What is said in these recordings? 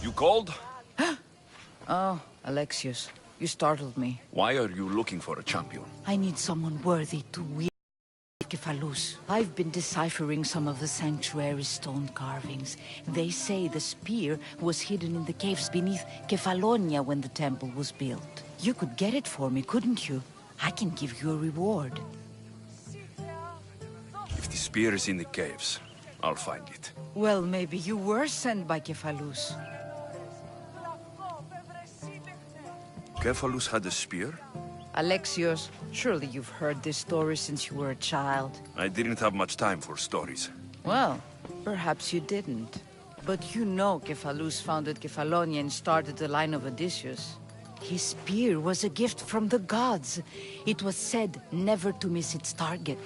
You called? Oh, Alexios, you startled me. Why are you looking for a champion? I need someone worthy to wield Kephalus. I've been deciphering some of the sanctuary's stone carvings. They say the spear was hidden in the caves beneath Kefalonia when the temple was built. You could get it for me, couldn't you? I can give you a reward. If the spear is in the caves, I'll find it. Well, maybe you were sent by Kephalus. Cephalus had a spear? Alexios, surely you've heard this story since you were a child. I didn't have much time for stories. Well, perhaps you didn't. But you know Kephalus founded Kefalonia and started the line of Odysseus. His spear was a gift from the gods. It was said never to miss its target.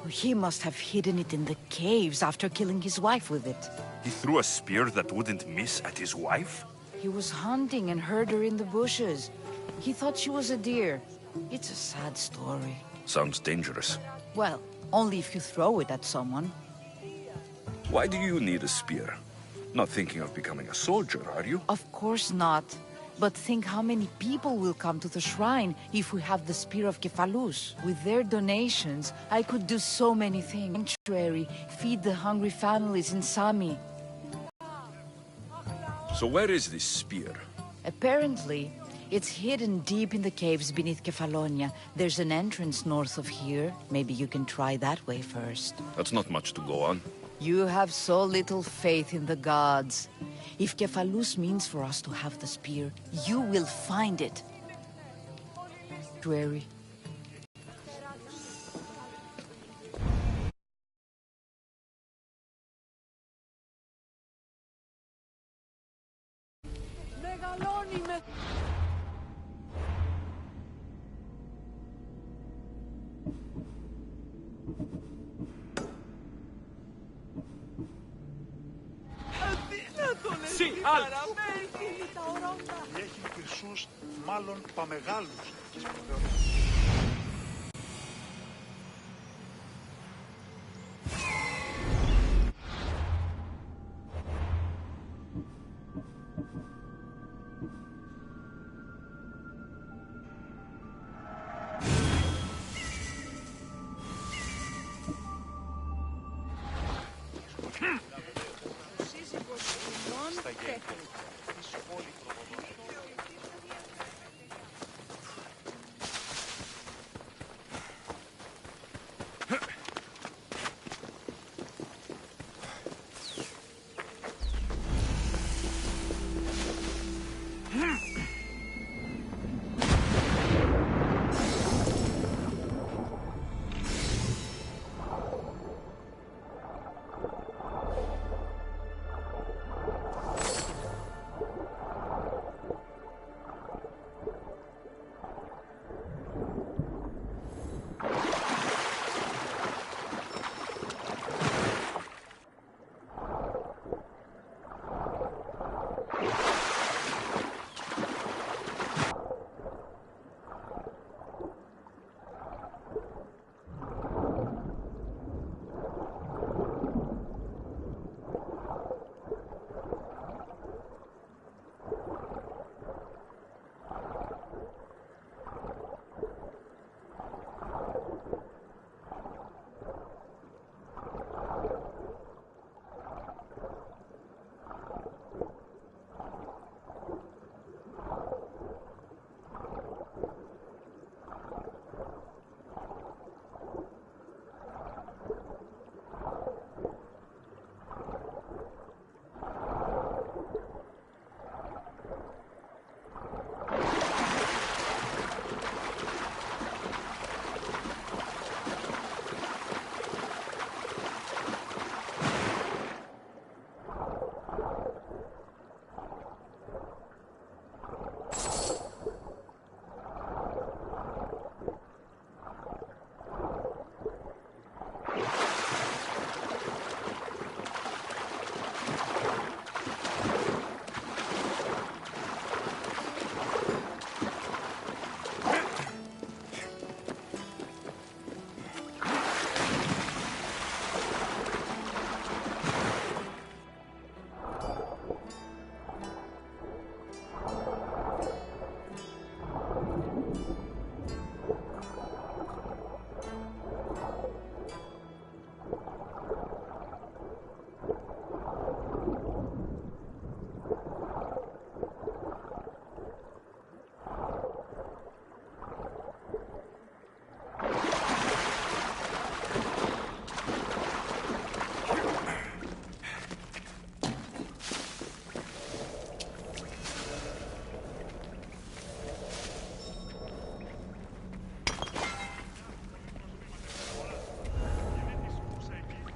He must have hidden it in the caves after killing his wife with it. He threw a spear that wouldn't miss at his wife? He was hunting and heard her in the bushes. He thought she was a deer. It's a sad story. Sounds dangerous. Well, only if you throw it at someone. Why do you need a spear? Not thinking of becoming a soldier, are you? Of course not. But think how many people will come to the shrine if we have the spear of Kephalus. With their donations, I could do so many things. Sanctuary, feed the hungry families in Sami. So where is this spear? Apparently, it's hidden deep in the caves beneath Kefalonia. There's an entrance north of here. Maybe you can try that way first. That's not much to go on. You have so little faith in the gods. If Kephalus means for us to have the spear, you will find it. Sanctuary. Sì, alto! Έχει χρυσούς, μάλλον παμεγάλους και σπουδαιότητες.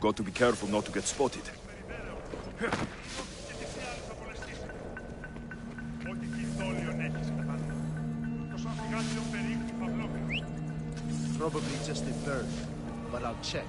Got to be careful not to get spotted. Probably just a bird, but I'll check.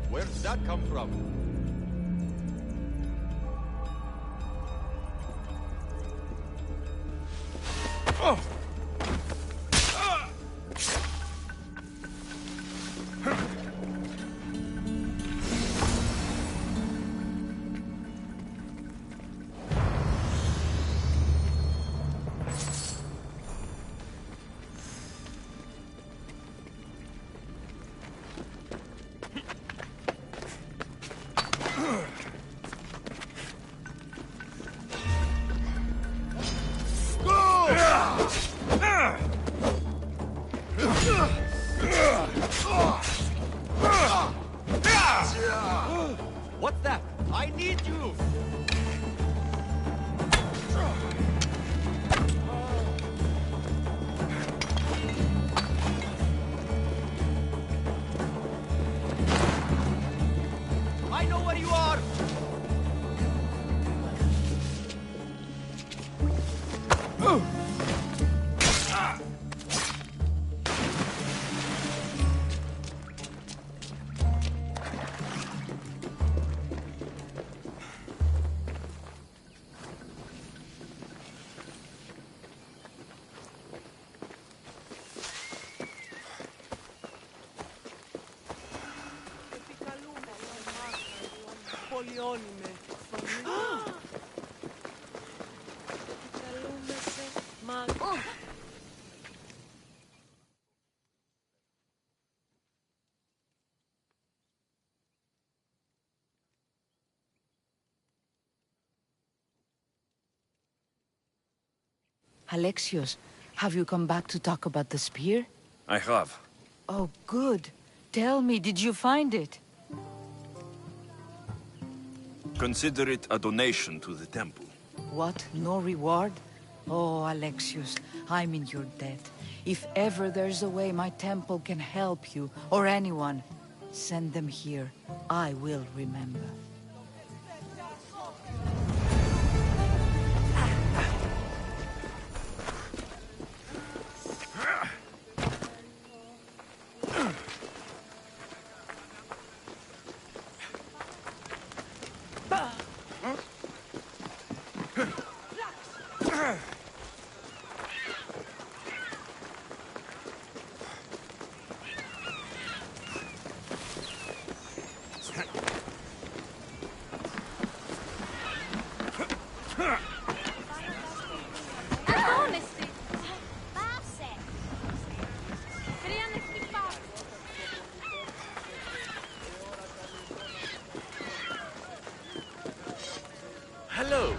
Where did that come from? What's that? I need you! I know where you are! Alexios, have you come back to talk about the spear? I have. Oh, good. Tell me, did you find it? Consider it a donation to the temple. What? No reward? Oh, Alexios, I'm in your debt. If ever there's a way my temple can help you, or anyone, send them here. I will remember. Hello!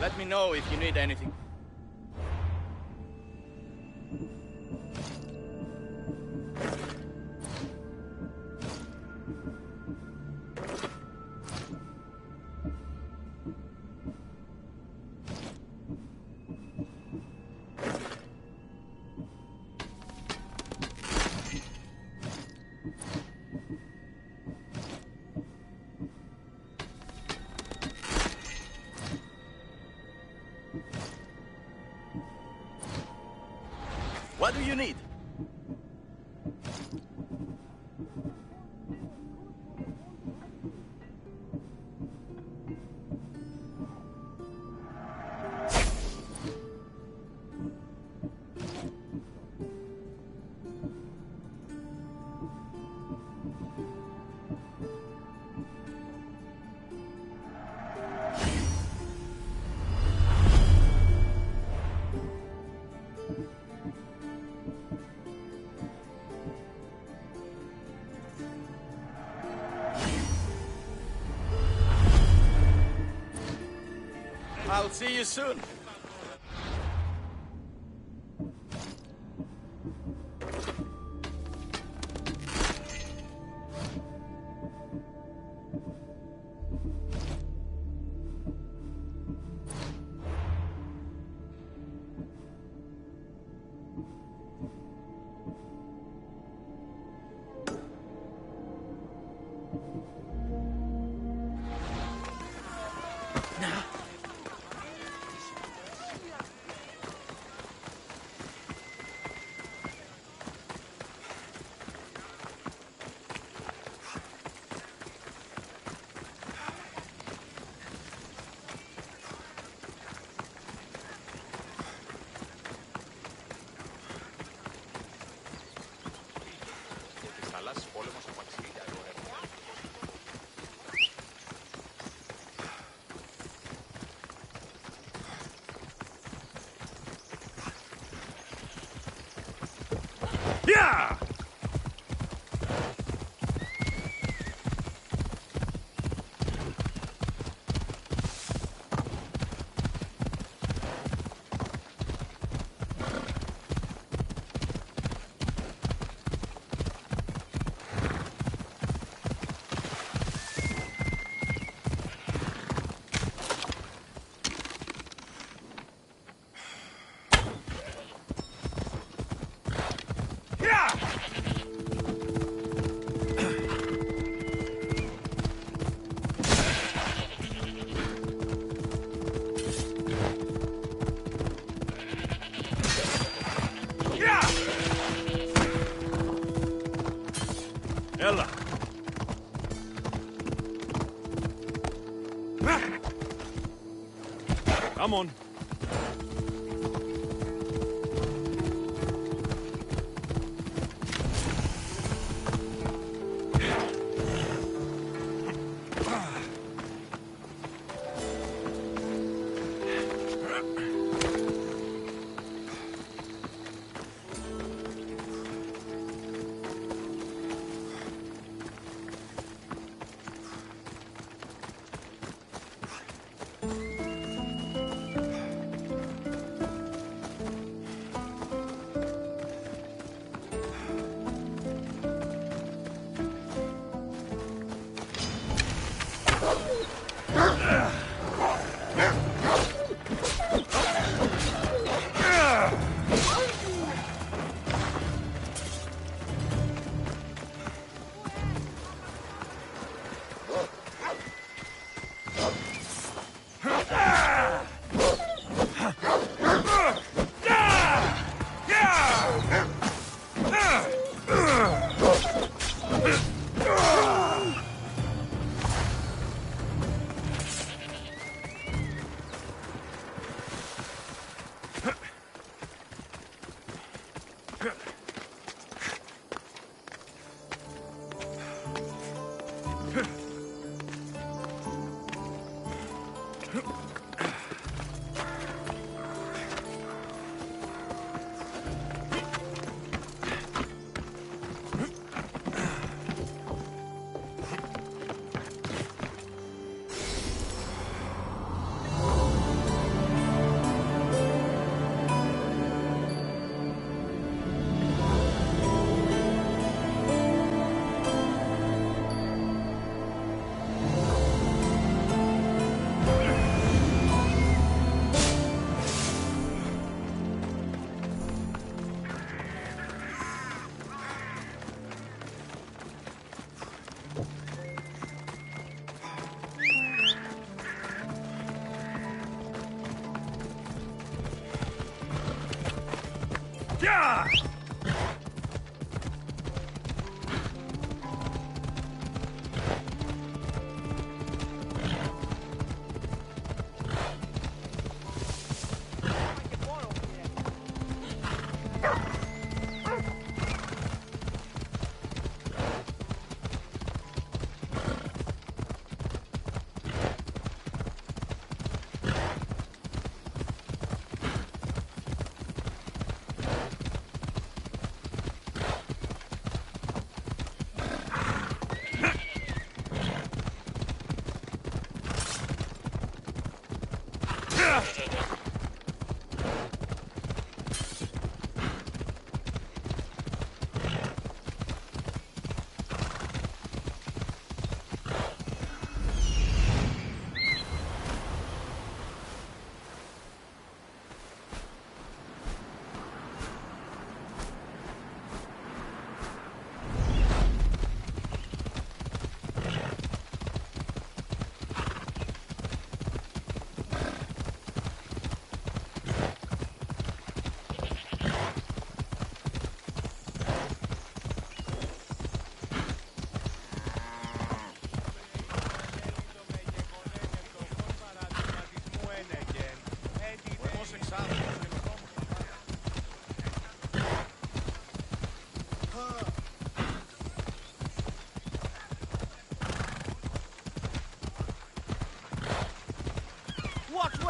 Let me know if you need anything. What do you need? I'll see you soon. Yeah! Ella. Come on.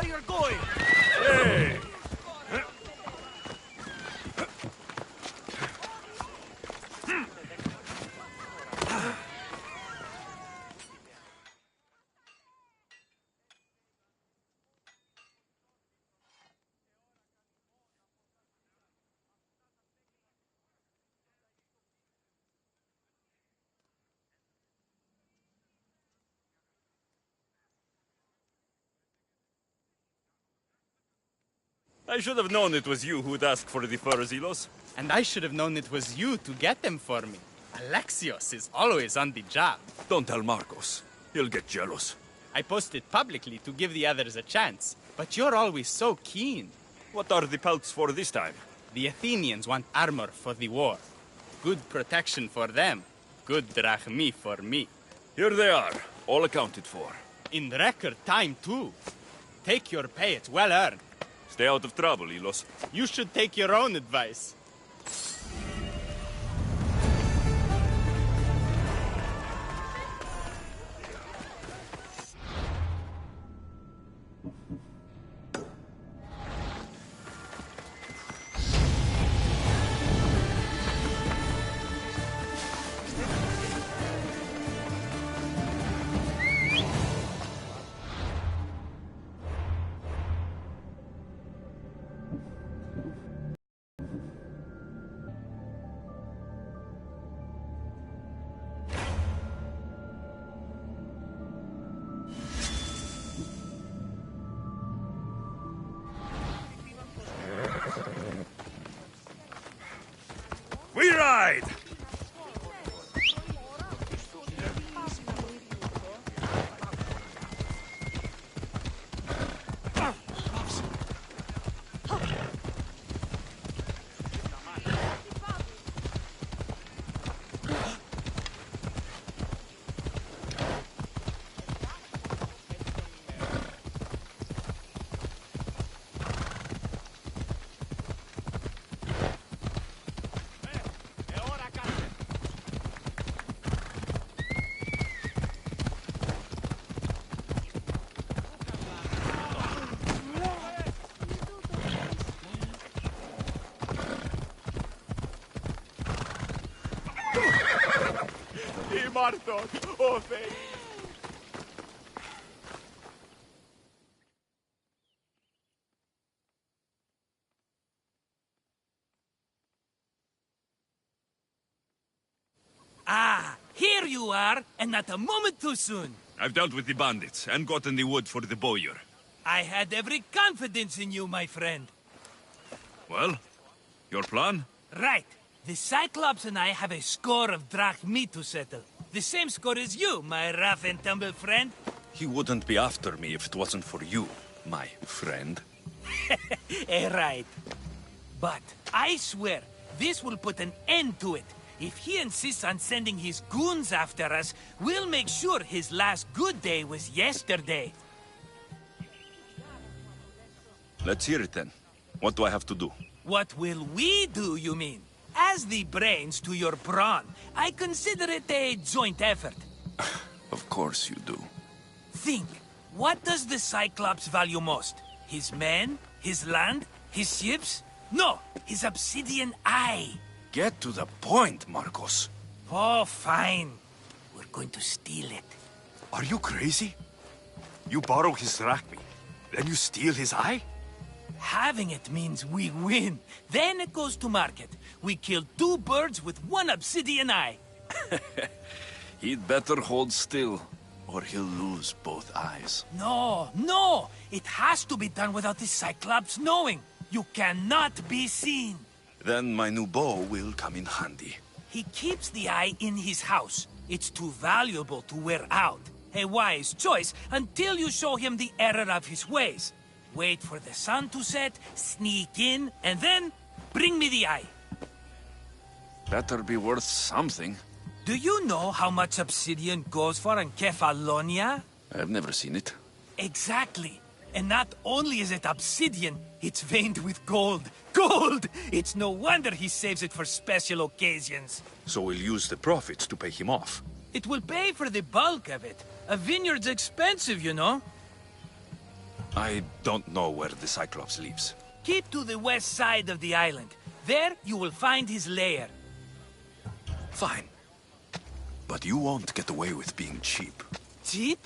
you're going! Hey! I should have known it was you who'd ask for the furs, Ilos. And I should have known it was you to get them for me. Alexios is always on the job. Don't tell Marcos. He'll get jealous. I posted publicly to give the others a chance, but you're always so keen. What are the pelts for this time? The Athenians want armor for the war. Good protection for them. Good drachmi for me. Here they are, all accounted for. In record time, too. Take your pay, it's well earned. Stay out of trouble, Ilos. You should take your own advice. We ride! Oh, thank Ah, here you are, and not a moment too soon. I've dealt with the bandits and gotten the wood for the bowyer. I had every confidence in you, my friend. Well, your plan? Right. The Cyclops and I have a score of drachmi to settle. The same score as you, my rough and tumble friend. He wouldn't be after me if it wasn't for you, my friend. Right. But I swear, this will put an end to it. If he insists on sending his goons after us, we'll make sure his last good day was yesterday. Let's hear it then. What do I have to do? What will we do, you mean? As the brains to your brawn, I consider it a joint effort. Of course you do. Think, what does the Cyclops value most? His men? His land? His ships? No, his obsidian eye. Get to the point, Marcos. Oh, fine. We're going to steal it. Are you crazy? You borrow his drachmi, then you steal his eye? Having it means we win. Then it goes to market. We kill two birds with one obsidian eye. He'd better hold still, or he'll lose both eyes. No! It has to be done without the Cyclops knowing. You cannot be seen. Then my new bow will come in handy. He keeps the eye in his house. It's too valuable to wear out. A wise choice until you show him the error of his ways. Wait for the sun to set, sneak in, and then bring me the eye. Better be worth something. Do you know how much obsidian goes for in Kefalonia? I've never seen it. Exactly. And not only is it obsidian, it's veined with gold. Gold! It's no wonder he saves it for special occasions. So we'll use the profits to pay him off. It will pay for the bulk of it. A vineyard's expensive, you know. I don't know where the Cyclops lives. Keep to the west side of the island. There you will find his lair. Fine. But you won't get away with being cheap. Cheap?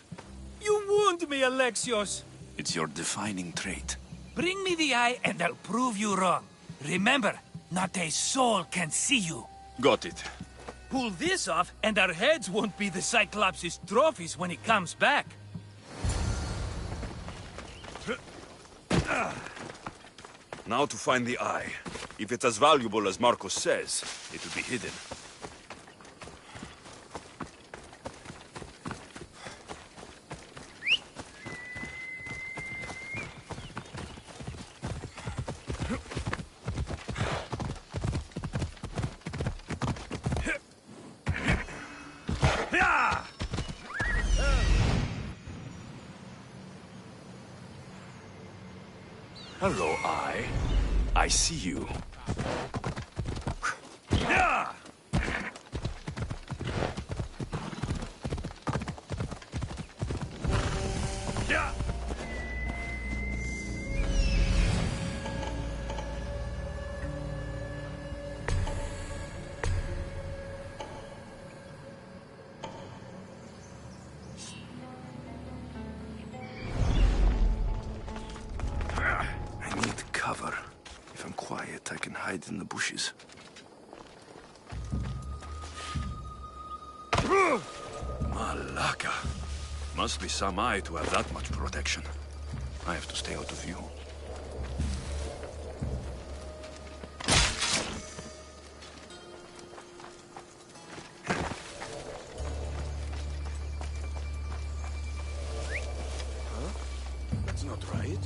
You wound me, Alexios. It's your defining trait. Bring me the eye and I'll prove you wrong. Remember, not a soul can see you. Got it. Pull this off and our heads won't be the Cyclops' trophies when he comes back. Now to find the eye. If it's as valuable as Marcos says, it will be hidden. Hello, Eye. I see you. If I'm quiet, I can hide in the bushes. Malaka. Must be some eye to have that much protection. I have to stay out of view. That's not right.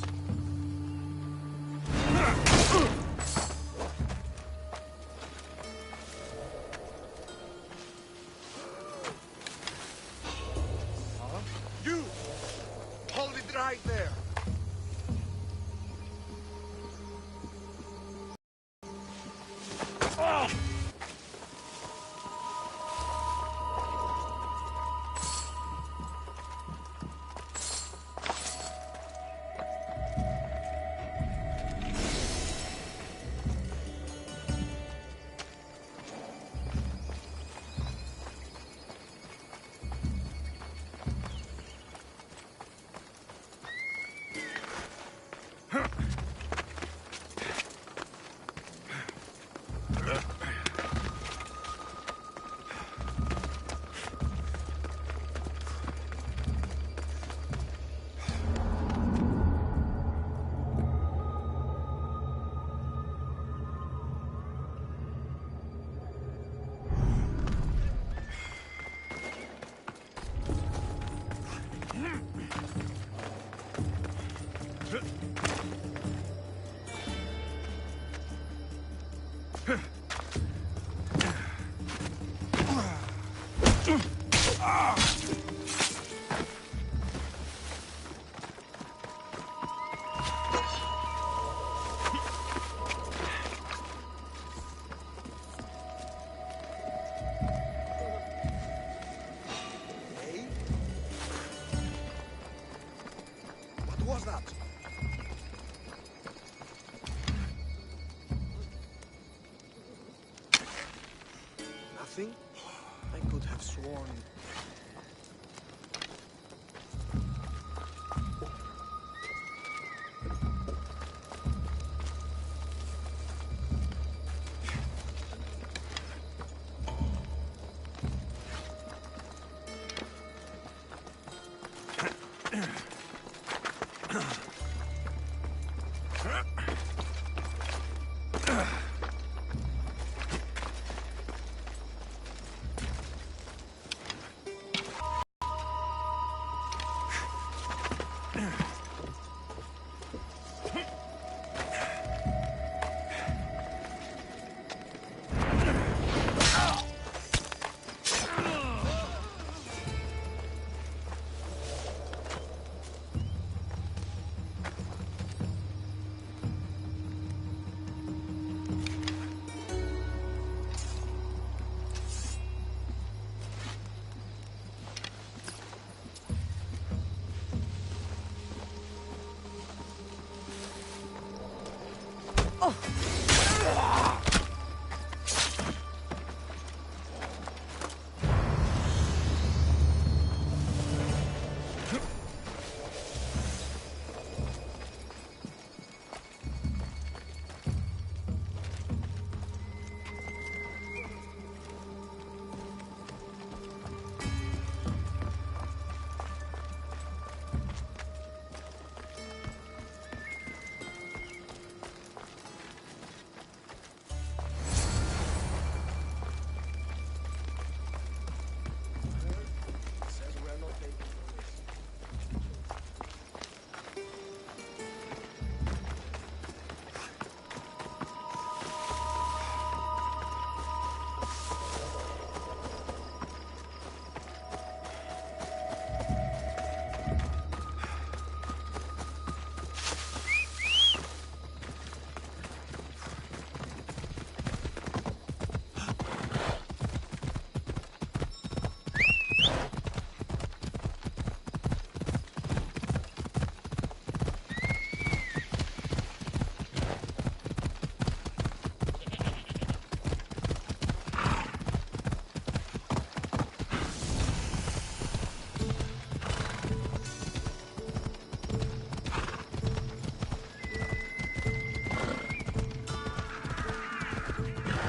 You! Hold it right there! What was that? Nothing? I could have sworn...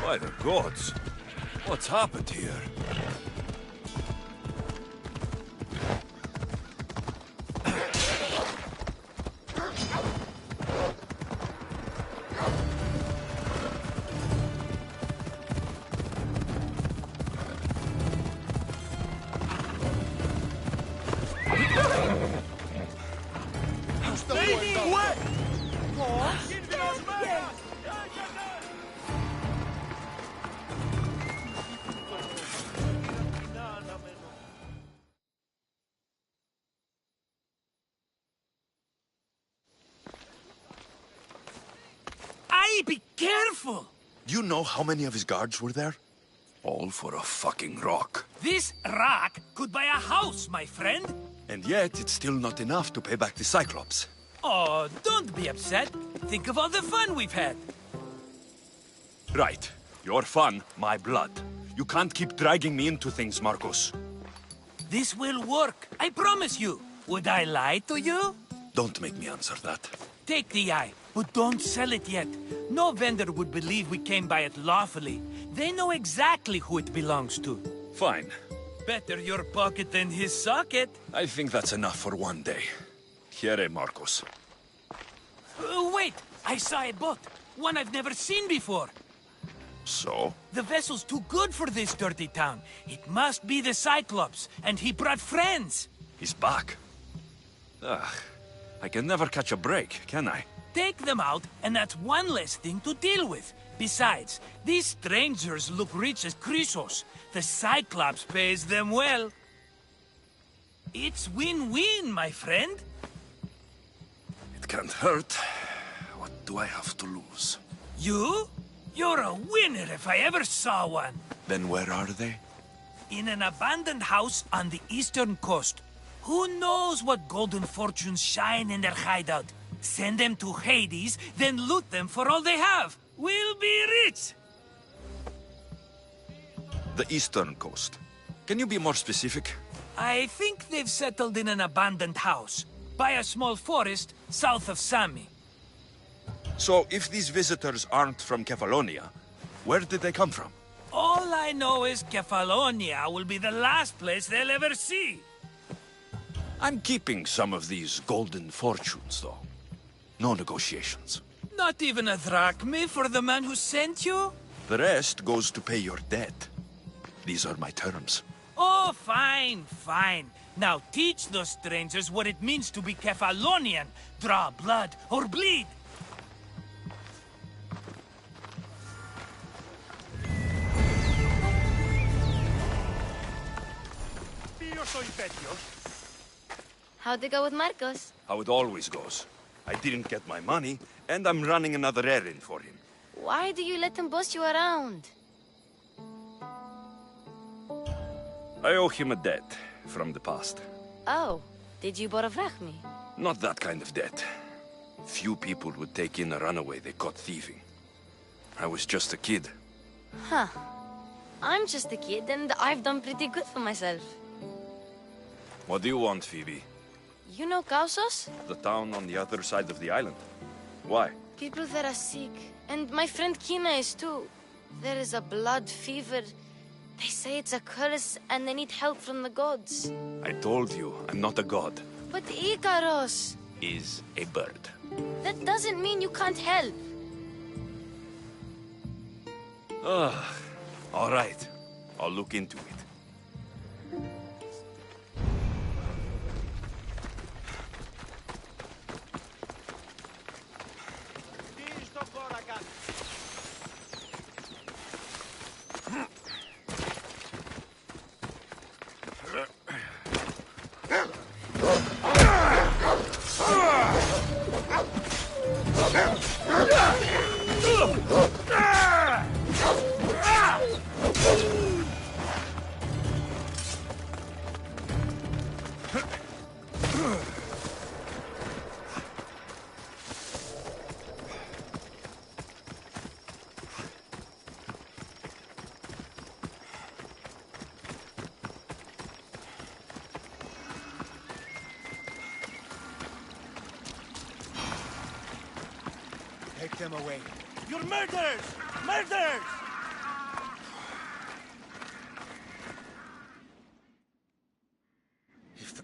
By the gods. What's happened here? Be careful! Do you know how many of his guards were there? All for a fucking rock. This rock could buy a house, my friend. And yet, it's still not enough to pay back the Cyclops. Oh, don't be upset. Think of all the fun we've had. Right. Your fun, my blood. You can't keep dragging me into things, Marcos. This will work, I promise you. Would I lie to you? Don't make me answer that. Take the eye, but don't sell it yet. No vendor would believe we came by it lawfully. They know exactly who it belongs to. Fine. Better your pocket than his socket. I think that's enough for one day. Here, Marcos. Wait! I saw a boat. One I've never seen before. So? The vessel's too good for this dirty town. It must be the Cyclops, and he brought friends. He's back. Ugh. I can never catch a break, can I? Take them out, and that's one less thing to deal with. Besides, these strangers look rich as Chrysos. The Cyclops pays them well. It's win-win, my friend. It can't hurt. What do I have to lose? You? You're a winner if I ever saw one. Then where are they? In an abandoned house on the eastern coast. Who knows what golden fortunes shine in their hideout? Send them to Hades, then loot them for all they have. We'll be rich! The eastern coast. Can you be more specific? I think they've settled in an abandoned house, by a small forest south of Sami. So, if these visitors aren't from Kefalonia, where did they come from? All I know is Kefalonia will be the last place they'll ever see. I'm keeping some of these golden fortunes, though. No negotiations. Not even a drachme for the man who sent you? The rest goes to pay your debt. These are my terms. Oh, fine, fine. Now teach those strangers what it means to be Kefalonian. Draw blood or bleed. How'd it go with Marcos? How it always goes. I didn't get my money, and I'm running another errand for him. Why do you let him boss you around? I owe him a debt from the past. Oh, did you borrow me? Not that kind of debt. Few people would take in a runaway they caught thieving. I was just a kid. Huh. I'm just a kid, and I've done pretty good for myself. What do you want, Phoebe? You know Kausos? The town on the other side of the island. Why? People there are sick, and my friend Kina is too. There is a blood fever. They say it's a curse, and they need help from the gods. I told you, I'm not a god. But Ikaros! Is a bird. That doesn't mean you can't help. All right. I'll look into it. Take them away. You're murderers! Murderers!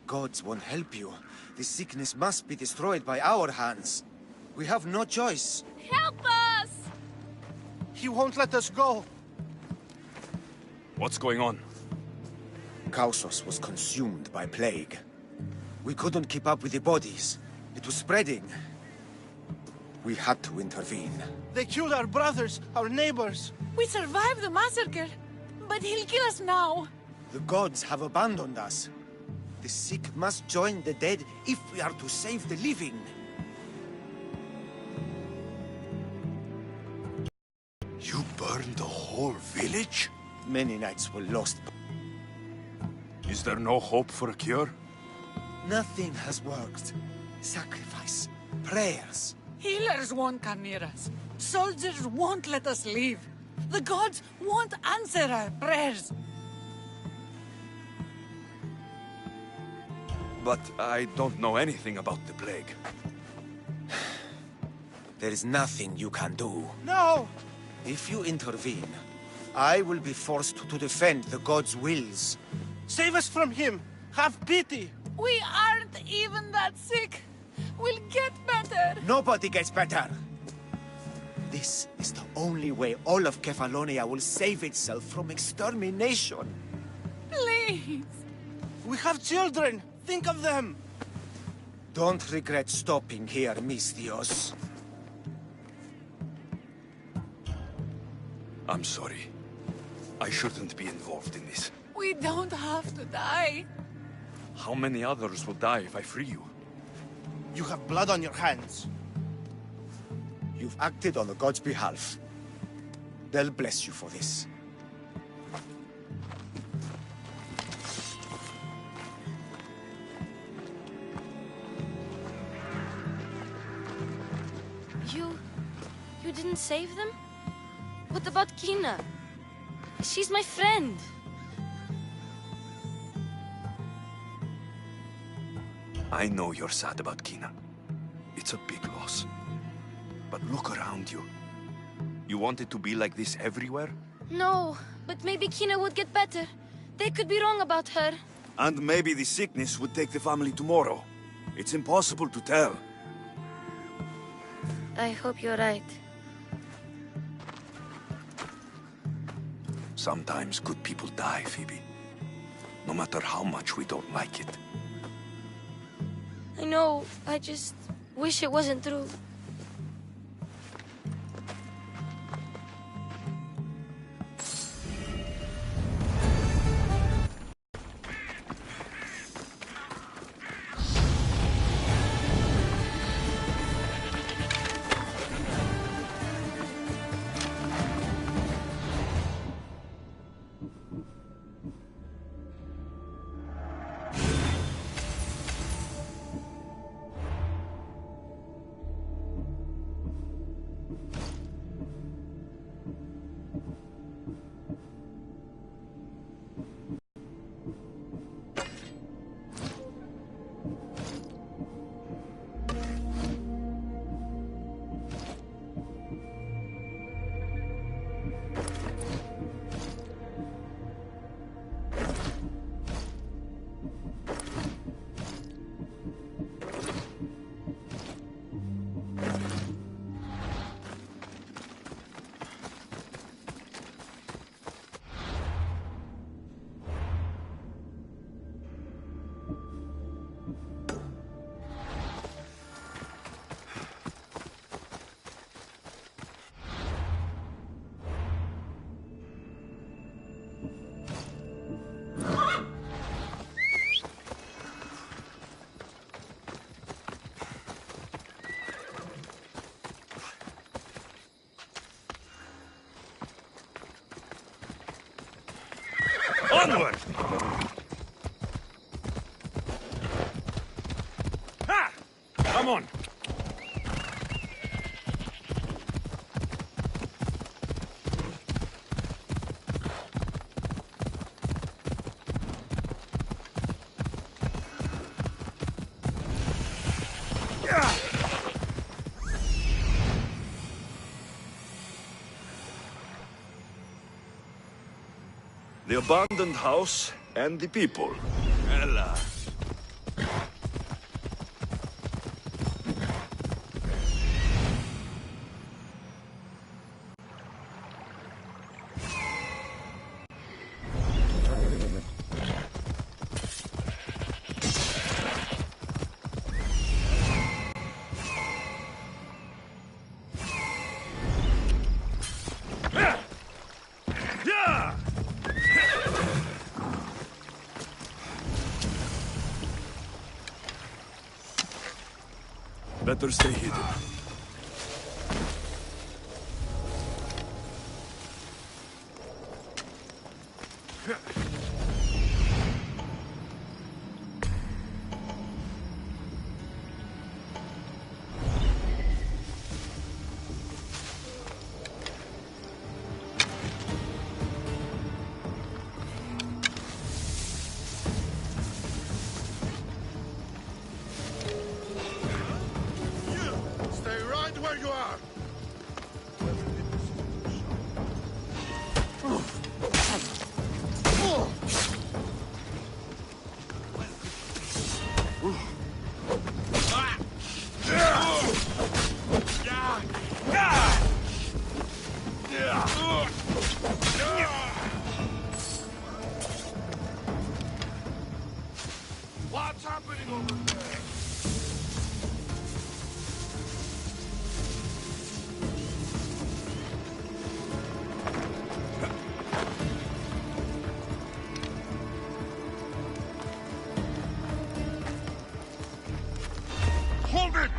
gods won't help you. The sickness must be destroyed by our hands. We have no choice. Help us! He won't let us go. What's going on? Kausos was consumed by plague. We couldn't keep up with the bodies. It was spreading. We had to intervene. They killed our brothers, our neighbors. We survived the massacre, but he'll kill us now. The gods have abandoned us. The sick must join the dead if we are to save the living. You burned the whole village? Many nights were lost. Is there no hope for a cure? Nothing has worked. Sacrifice, prayers. Healers won't come near us. Soldiers won't let us leave. The gods won't answer our prayers. But I don't know anything about the plague. There is nothing you can do. No! If you intervene, I will be forced to defend the gods' wills. Save us from him! Have pity! We aren't even that sick. We'll get better. Nobody gets better. This is the only way all of Kefalonia will save itself from extermination. Please. We have children! Think of them! Don't regret stopping here, Misthios. I'm sorry. I shouldn't be involved in this. We don't have to die. How many others will die if I free you? You have blood on your hands. You've acted on the gods' behalf. They'll bless you for this. You didn't save them? What about Kina? She's my friend. I know you're sad about Kina. It's a big loss. But look around you. You want it to be like this everywhere? No, but maybe Kina would get better. They could be wrong about her. And maybe the sickness would take the family tomorrow. It's impossible to tell. I hope you're right. Sometimes good people die, Phoebe. No matter how much we don't like it. I know, I just wish it wasn't true. Onward! Ha! Come on! The abandoned house and the people. Ella. Better stay hidden. Stay right where you are! What's happening over there? Hold it!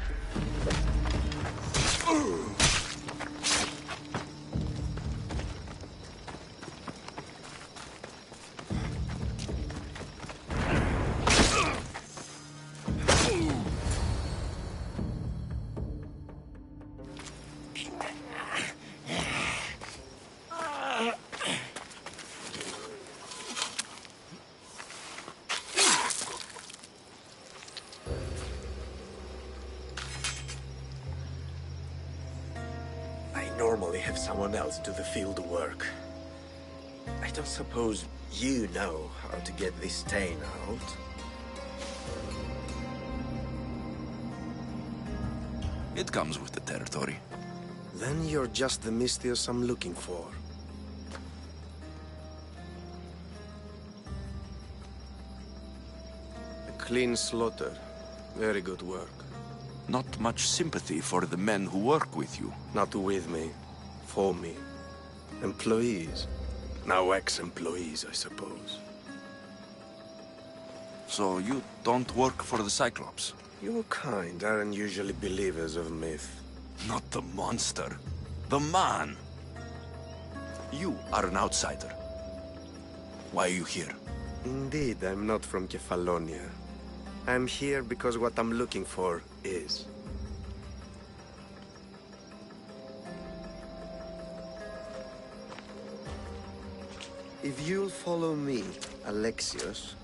I normally have someone else do the field work. I don't suppose you know how to get this stain out? It comes with the territory. Then you're just the Mystios I'm looking for. A clean slaughter. Very good work. Not much sympathy for the men who work with you. Not with me. For me. Employees. Now ex-employees, I suppose. So you don't work for the Cyclops? Your kind aren't usually believers of myth. Not the monster. The man. You are an outsider. Why are you here? Indeed, I'm not from Kefalonia. I'm here because what I'm looking for is. If you'll follow me, Alexios...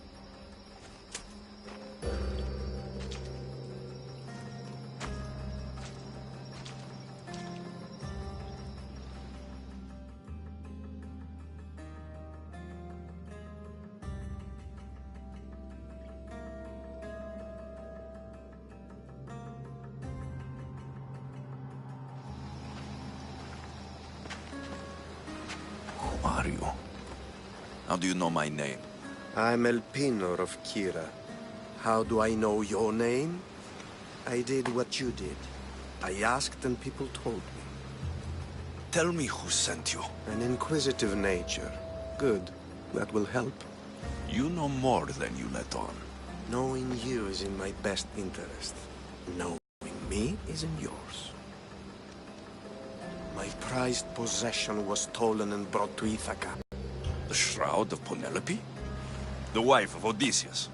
Who are you? How do you know my name? I'm El Pinor of Kira. How do I know your name? I did what you did. I asked and people told me. Tell me who sent you. An inquisitive nature. Good. That will help. You know more than you let on. Knowing you is in my best interest. Knowing me is in yours. My prized possession was stolen and brought to Ithaca. The Shroud of Penelope? The wife of Odysseus?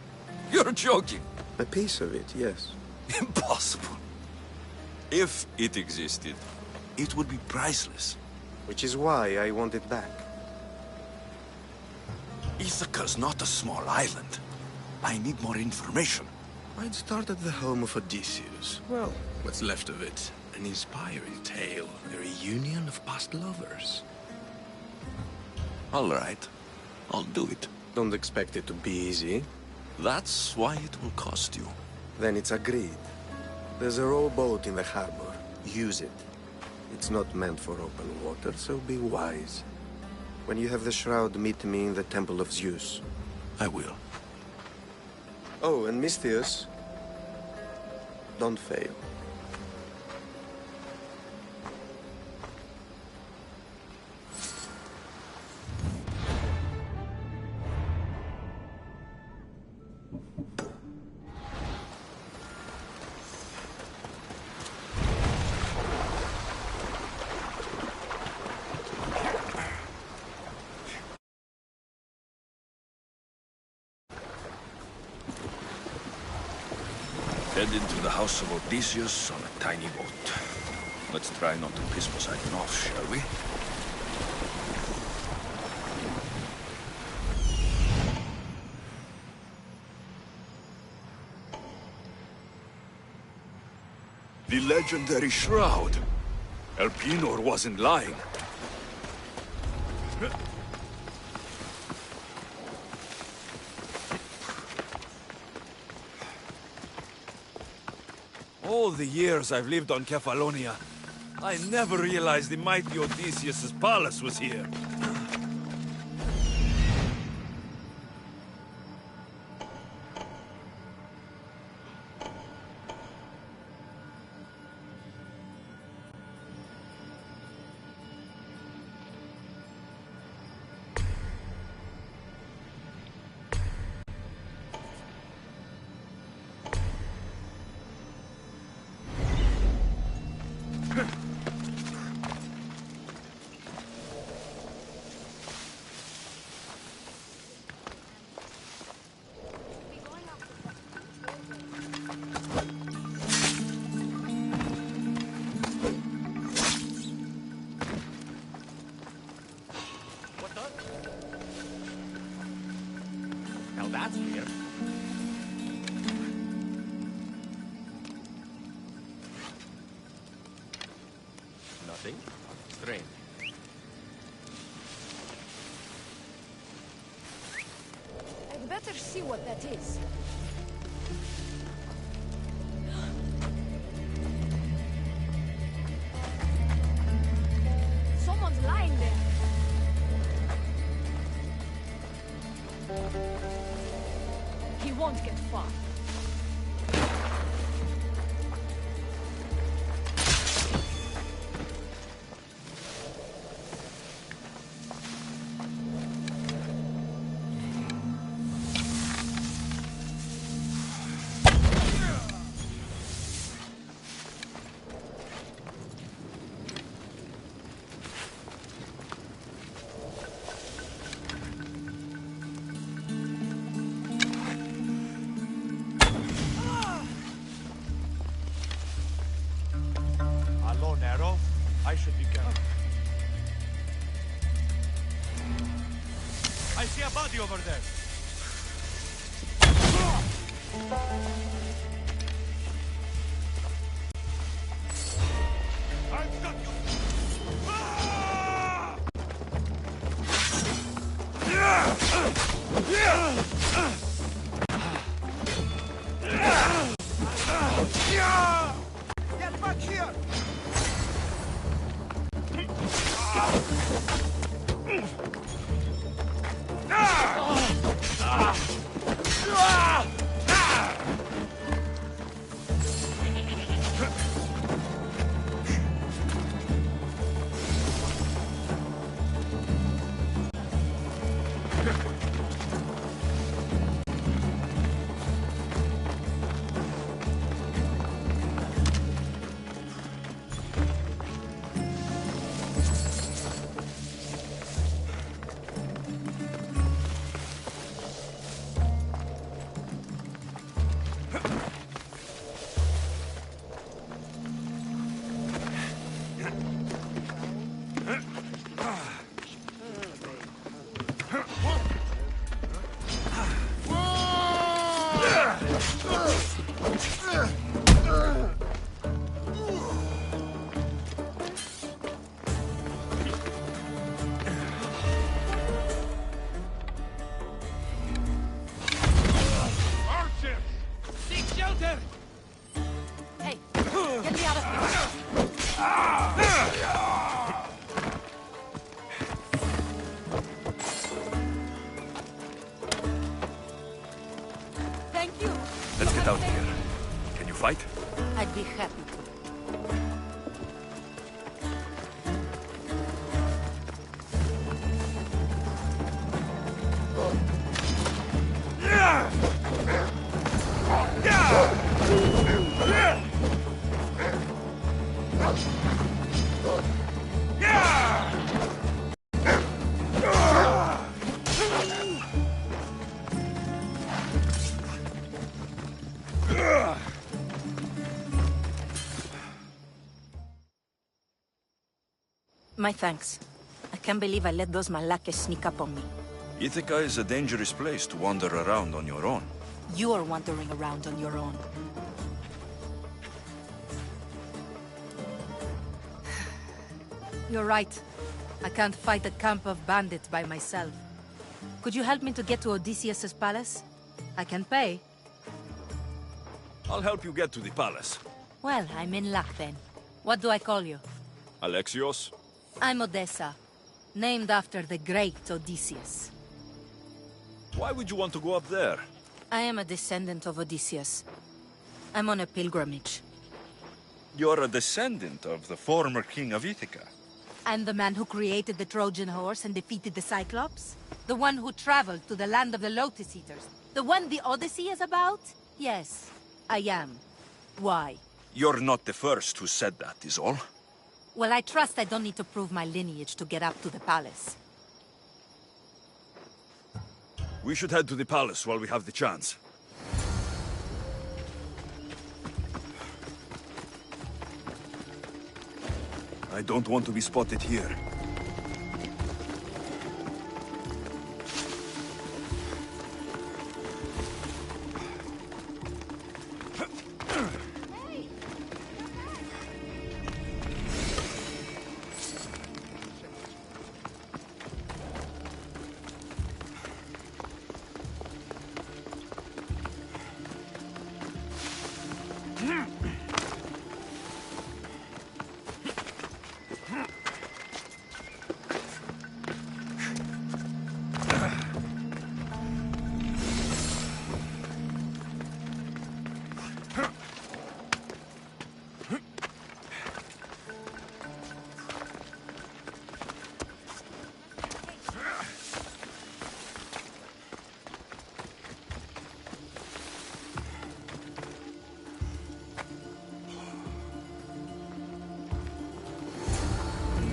You're joking. A piece of it, yes. Impossible. If it existed, it would be priceless. Which is why I want it back. Ithaca's not a small island. I need more information. I'd start at the home of Odysseus. Well, what's left of it. An inspiring tale. A reunion of past lovers. All right. I'll do it. Don't expect it to be easy. That's why it will cost you. Then it's agreed. There's a rowboat in the harbor. Use it. It's not meant for open water, so be wise. When you have the shroud, meet me in the Temple of Zeus. I will. Oh, and Mystios, don't fail. Headed to the house of Odysseus on a tiny boat. Let's try not to piss Poseidon off, shall we? The legendary shroud! Elpenor wasn't lying. All the years I've lived on Kefalonia, I never realized the mighty Odysseus' palace was here. Now that's weird. Nothing? Strange. I'd better see what that is. Someone's lying there. He won't get far. I should be careful. I see a body over there. I've got you. Get back here! Hey, get me out of here. Thank you. Let's get out here. Can you fight? I'd be happy to. My thanks. I can't believe I let those Malakas sneak up on me. Ithaca is a dangerous place to wander around on your own. You are wandering around on your own. You're right. I can't fight a camp of bandits by myself. Could you help me to get to Odysseus's palace? I can pay. I'll help you get to the palace. Well, I'm in luck then. What do I call you? Alexios? I'm Odessa, named after the great Odysseus. Why would you want to go up there? I am a descendant of Odysseus. I'm on a pilgrimage. You're a descendant of the former king of Ithaca. And the man who created the Trojan horse and defeated the Cyclops? The one who traveled to the land of the Lotus Eaters? The one the Odyssey is about? Yes, I am. Why? You're not the first who said that, is all. Well, I trust I don't need to prove my lineage to get up to the palace. We should head to the palace while we have the chance. I don't want to be spotted here.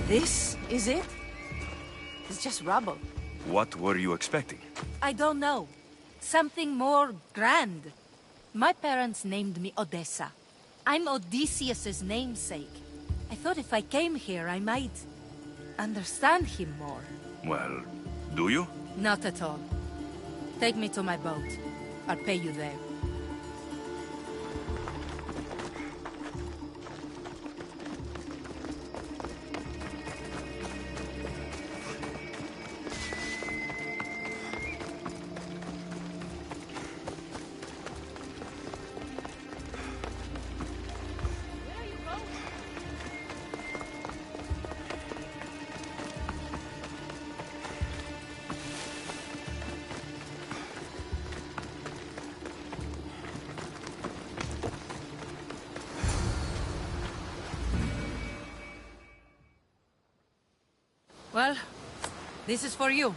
This is it? It's just rubble. What were you expecting? I don't know. Something more grand. My parents named me Odessa. I'm Odysseus's namesake. I thought if I came here, I might understand him more. Well, do you? Not at all. Take me to my boat. I'll pay you there. Well, this is for you.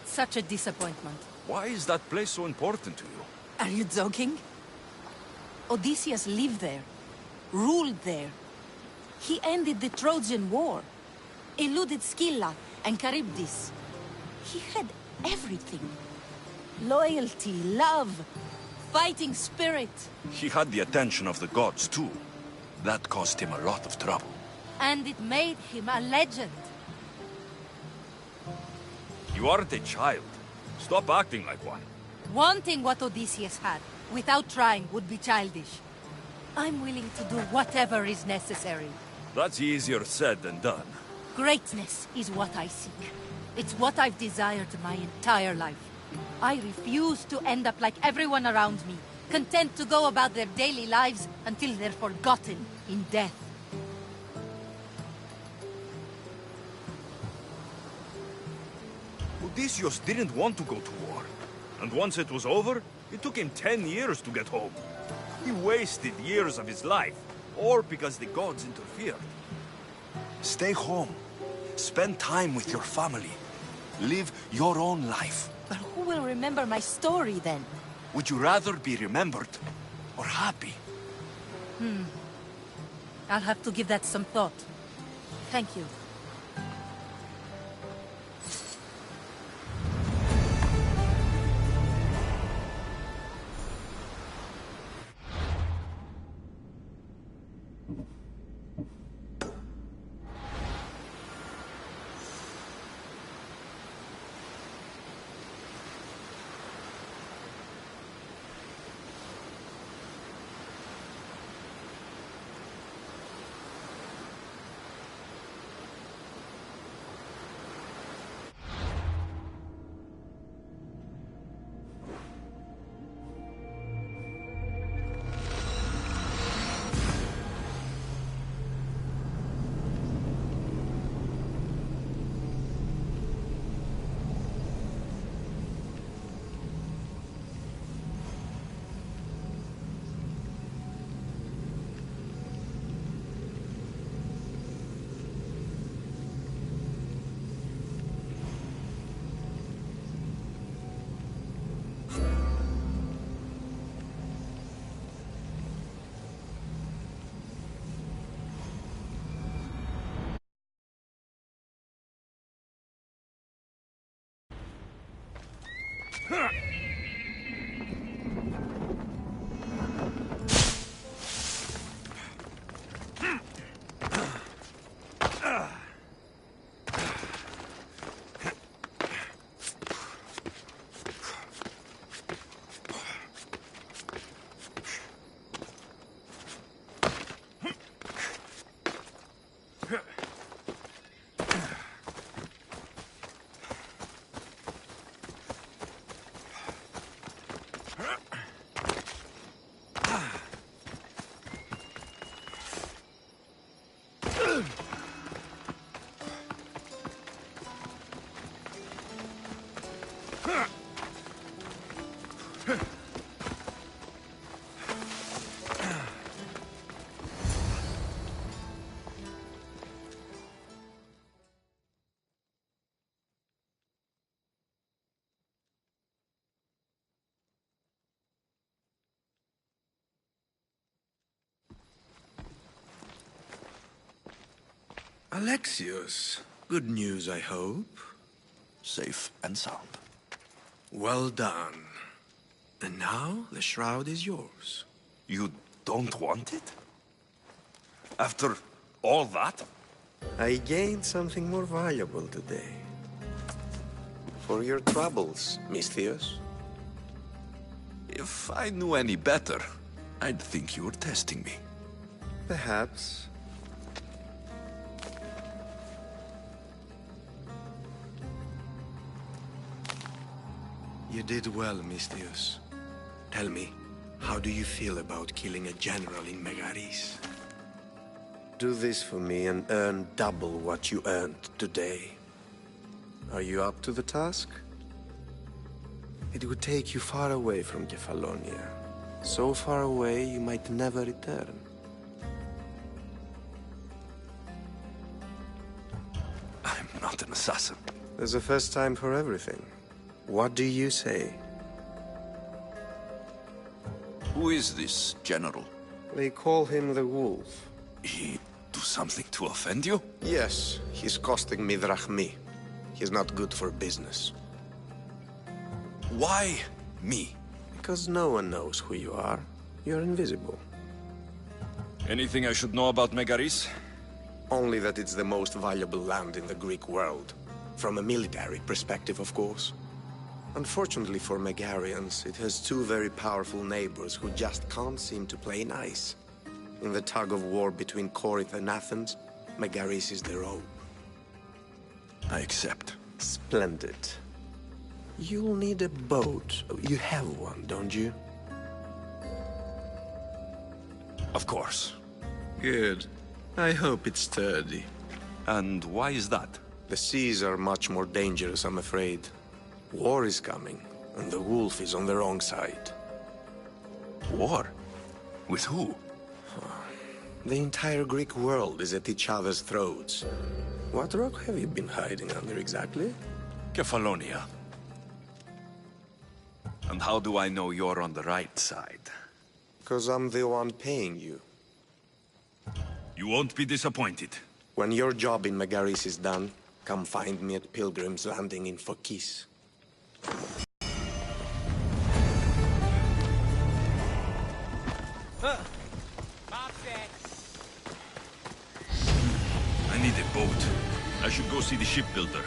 Such a disappointment. Why is that place so important to you? Are you joking? Odysseus lived there, ruled there. He ended the Trojan War, eluded Scylla and Charybdis. He had everything. Loyalty, love, fighting spirit. He had the attention of the gods, too. That cost him a lot of trouble. And it made him a legend. You aren't a child. Stop acting like one. Wanting what Odysseus had, without trying, would be childish. I'm willing to do whatever is necessary. That's easier said than done. Greatness is what I seek. It's what I've desired my entire life. I refuse to end up like everyone around me, content to go about their daily lives until they're forgotten in death. Odysseus didn't want to go to war. And once it was over, it took him 10 years to get home. He wasted years of his life, all because the gods interfered. Stay home. Spend time with your family. Live your own life. But who will remember my story then? Would you rather be remembered or happy? I'll have to give that some thought. Thank you. Alexios, good news, I hope. Safe and sound. Well done. And now the shroud is yours. You don't want it? After all that? I gained something more valuable today. For your troubles, Misthios. If I knew any better, I'd think you were testing me. Perhaps. You did well, Misthios. Tell me, how do you feel about killing a general in Megaris? Do this for me and earn double what you earned today. Are you up to the task? It would take you far away from Kefalonia. So far away you might never return. I'm not an assassin. There's a first time for everything. What do you say? Who is this general? They call him the Wolf. He do something to offend you? Yes, he's costing me drachmi. He's not good for business. Why me? Because no one knows who you are. You're invisible. Anything I should know about Megaris? Only that it's the most valuable land in the Greek world. From a military perspective, of course. Unfortunately for Megarians, it has two very powerful neighbors who just can't seem to play nice. In the tug-of-war between Corinth and Athens, Megaris is their own. I accept. Splendid. You'll need a boat. You have one, don't you? Of course. Good. I hope it's sturdy. And why is that? The seas are much more dangerous, I'm afraid. War is coming, and the wolf is on the wrong side. War? With who? The entire Greek world is at each other's throats. What rock have you been hiding under exactly? Kefalonia. And how do I know you're on the right side? Because I'm the one paying you. You won't be disappointed. When your job in Megaris is done, come find me at Pilgrim's Landing in Phokis. I need a boat. I should go see the shipbuilder.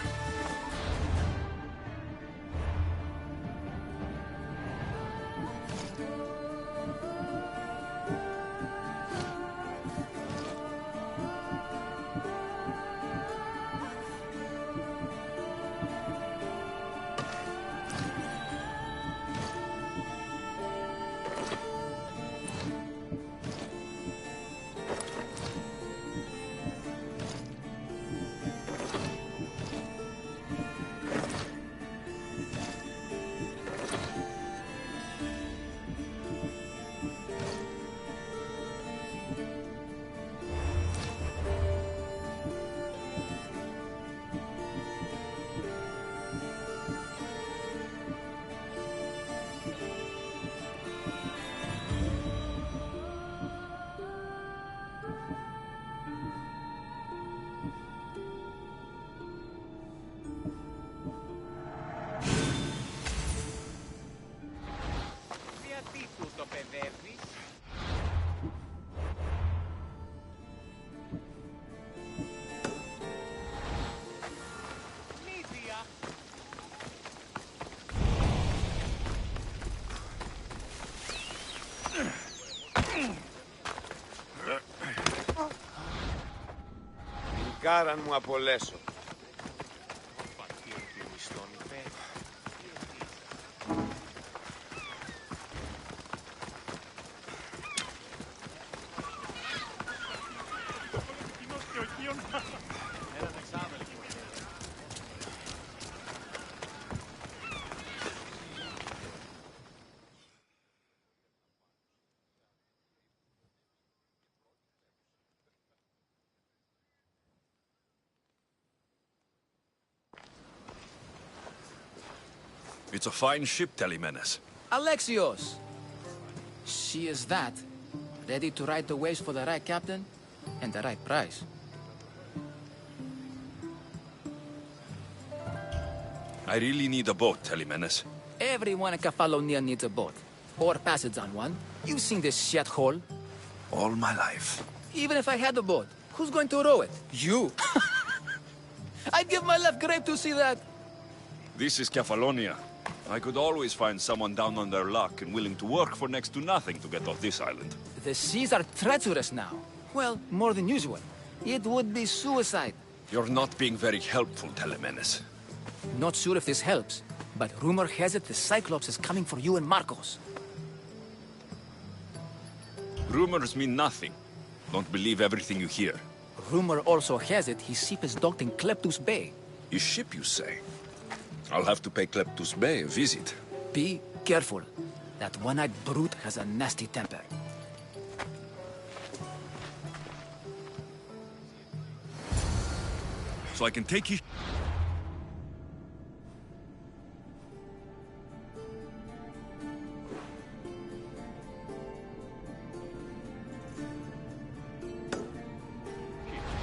Μακάρ αν μου απολέσω. It's a fine ship, Telemenes. Alexios! She is that. Ready to ride the waves for the right captain and the right price. I really need a boat, Telemenes. Everyone in Kefalonia needs a boat. Or passage on one. You've seen this shithole. All my life. Even if I had a boat, who's going to row it? You! I'd give my left grape to see that. This is Kefalonia. I could always find someone down on their luck and willing to work for next to nothing to get off this island. The seas are treacherous now. Well, more than usual. It would be suicide. You're not being very helpful, Telemenes. Not sure if this helps, but rumor has it the Cyclops is coming for you and Marcos. Rumors mean nothing. Don't believe everything you hear. Rumor also has it his ship is docked in Kleptus Bay. His ship, you say? I'll have to pay Kleptus Bay a visit. Be careful. That one-eyed brute has a nasty temper. So I can take his...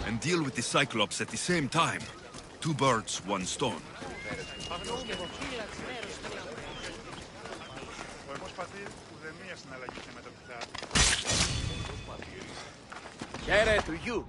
and deal with the Cyclops at the same time. Two birds, one stone. Χαίρε to you.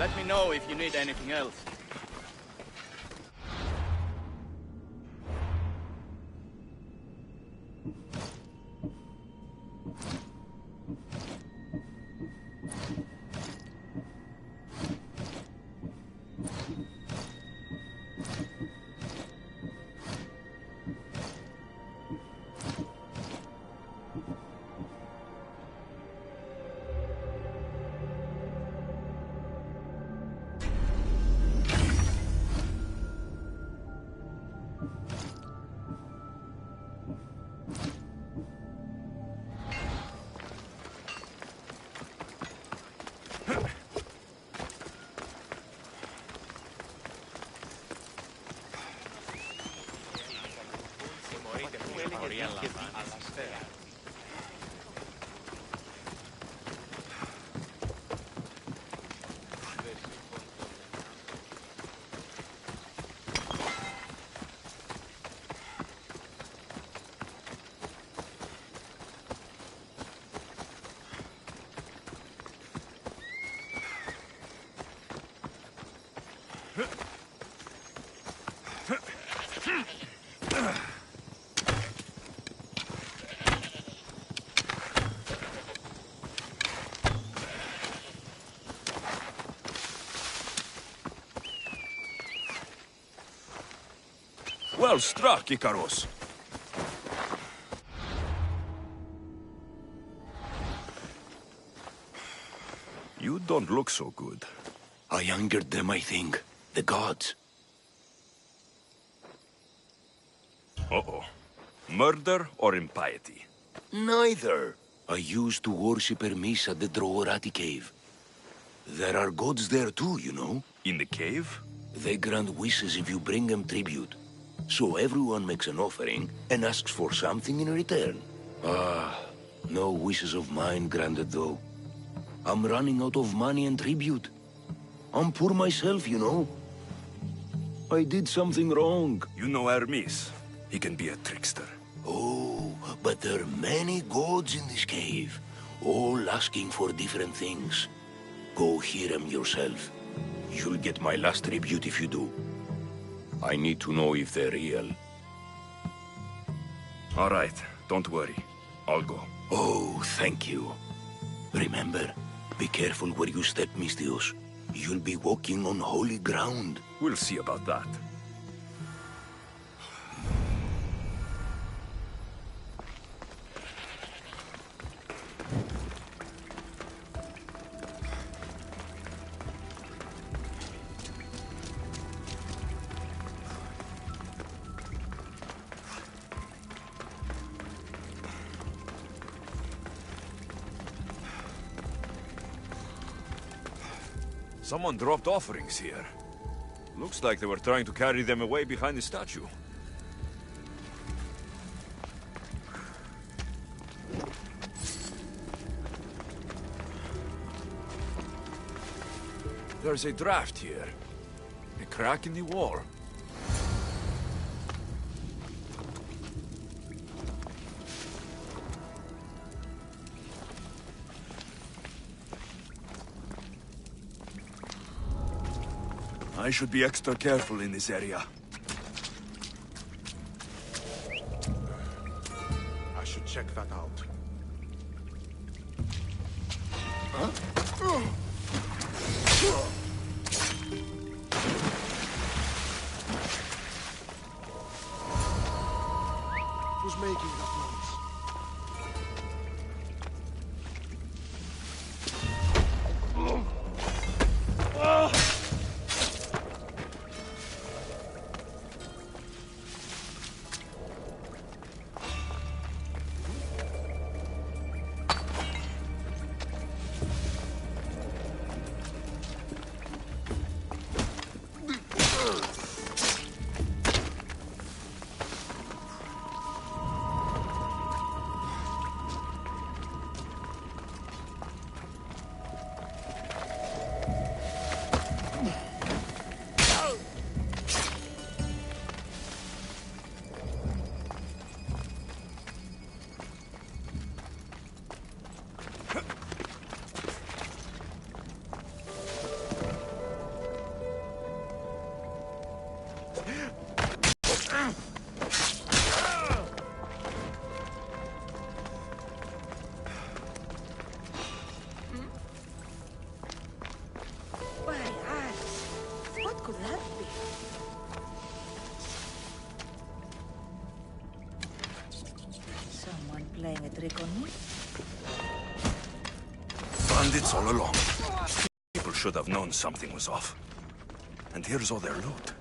Let me know if you need anything else. Well struck, Icaros. You don't look so good. I angered them, I think. The gods. Uh-oh. Murder or impiety? Neither. I used to worship Hermes at the Droorati cave. There are gods there too, you know. In the cave? They grant wishes if you bring them tribute. So everyone makes an offering and asks for something in return. Ah, no wishes of mine granted though. I'm running out of money and tribute. I'm poor myself, you know. I did something wrong. You know Hermes. He can be a trickster. Oh, but there are many gods in this cave, all asking for different things. Go hear them yourself. You'll get my last tribute if you do. I need to know if they're real. All right, don't worry. I'll go. Oh, thank you. Remember, be careful where you step, Misthios. You'll be walking on holy ground. We'll see about that. Someone dropped offerings here. Looks like they were trying to carry them away behind the statue. There's a draft here. A crack in the wall. I should be extra careful in this area. I should check that out. Who's making that noise? Playing a trick on me? Bandits all along. People should have known something was off. And here's all their loot.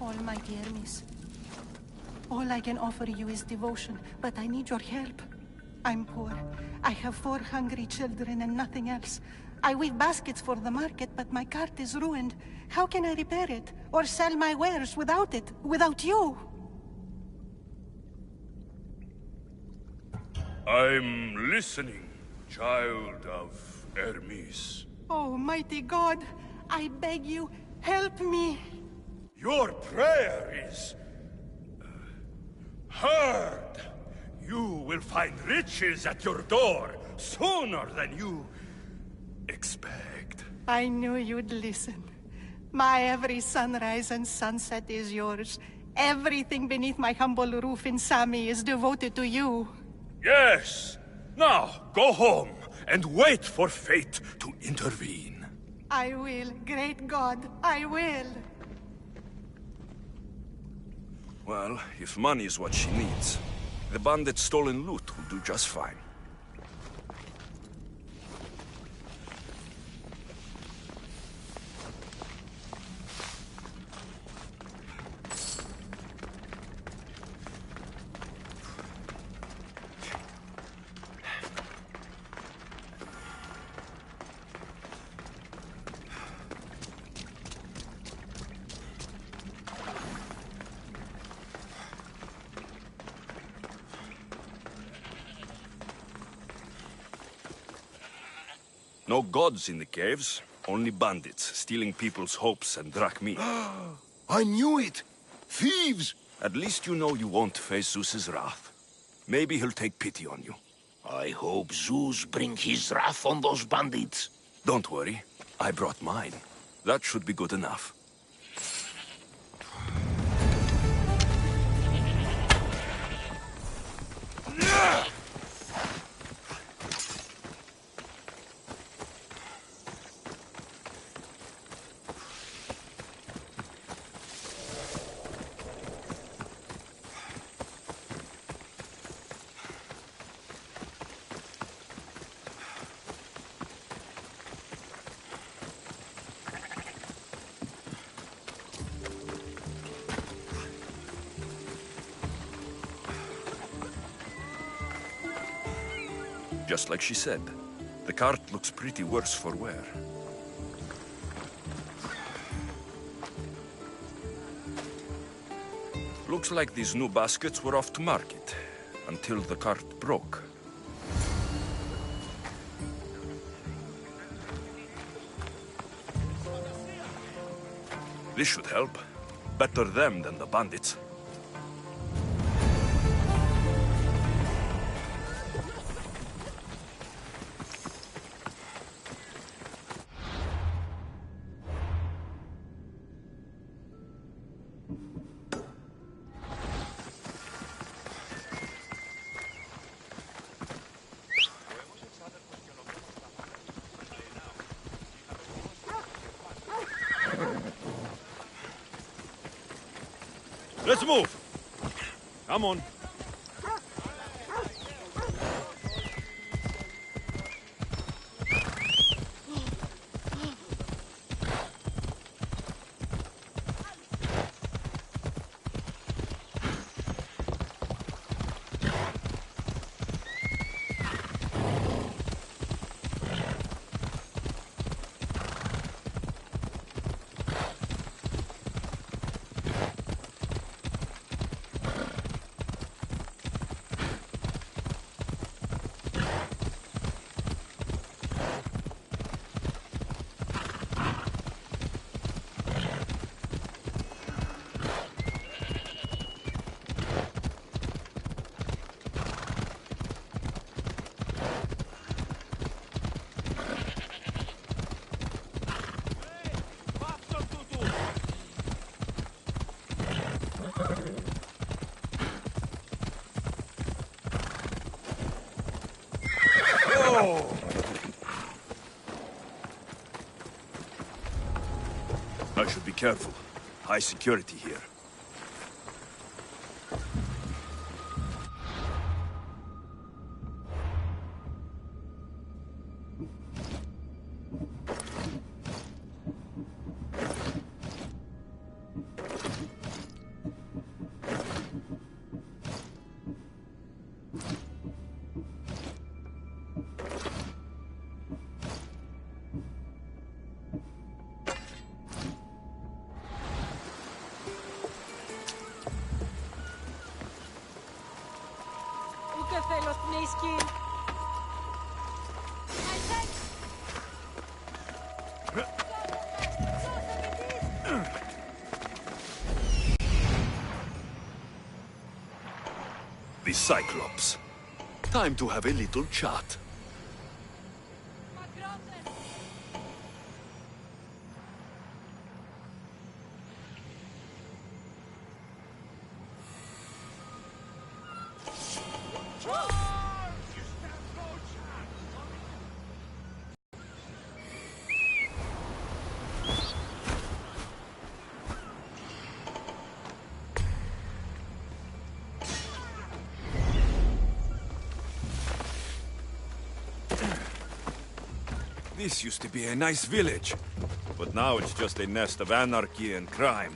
Almighty Hermes, all I can offer you is devotion, but I need your help. I'm poor. I have 4 hungry children and nothing else. I weave baskets for the market, but my cart is ruined. How can I repair it? Or sell my wares without it? Without you? I'm listening, child of Hermes. Oh, mighty God, I beg you, help me. Your prayer is heard. You will find riches at your door sooner than you expect. I knew you'd listen. My every sunrise and sunset is yours. Everything beneath my humble roof in Sami is devoted to you. Yes! Now, go home and wait for fate to intervene. I will, great God, I will. Well, if money is what she needs, the bandit's stolen loot will do just fine. No gods in the caves, only bandits stealing people's hopes and drachmi. I knew it! Thieves! At least you know you won't face Zeus's wrath. Maybe he'll take pity on you. I hope Zeus bring his wrath on those bandits. Don't worry, I brought mine. That should be good enough. Just like she said, the cart looks pretty worse for wear. Looks like these new baskets were off to market, until the cart broke. This should help. Better them than the bandits. Let's move! Come on. I should be careful. High security here. be Cyclops. Time to have a little chat. This used to be a nice village, but now it's just a nest of anarchy and crime.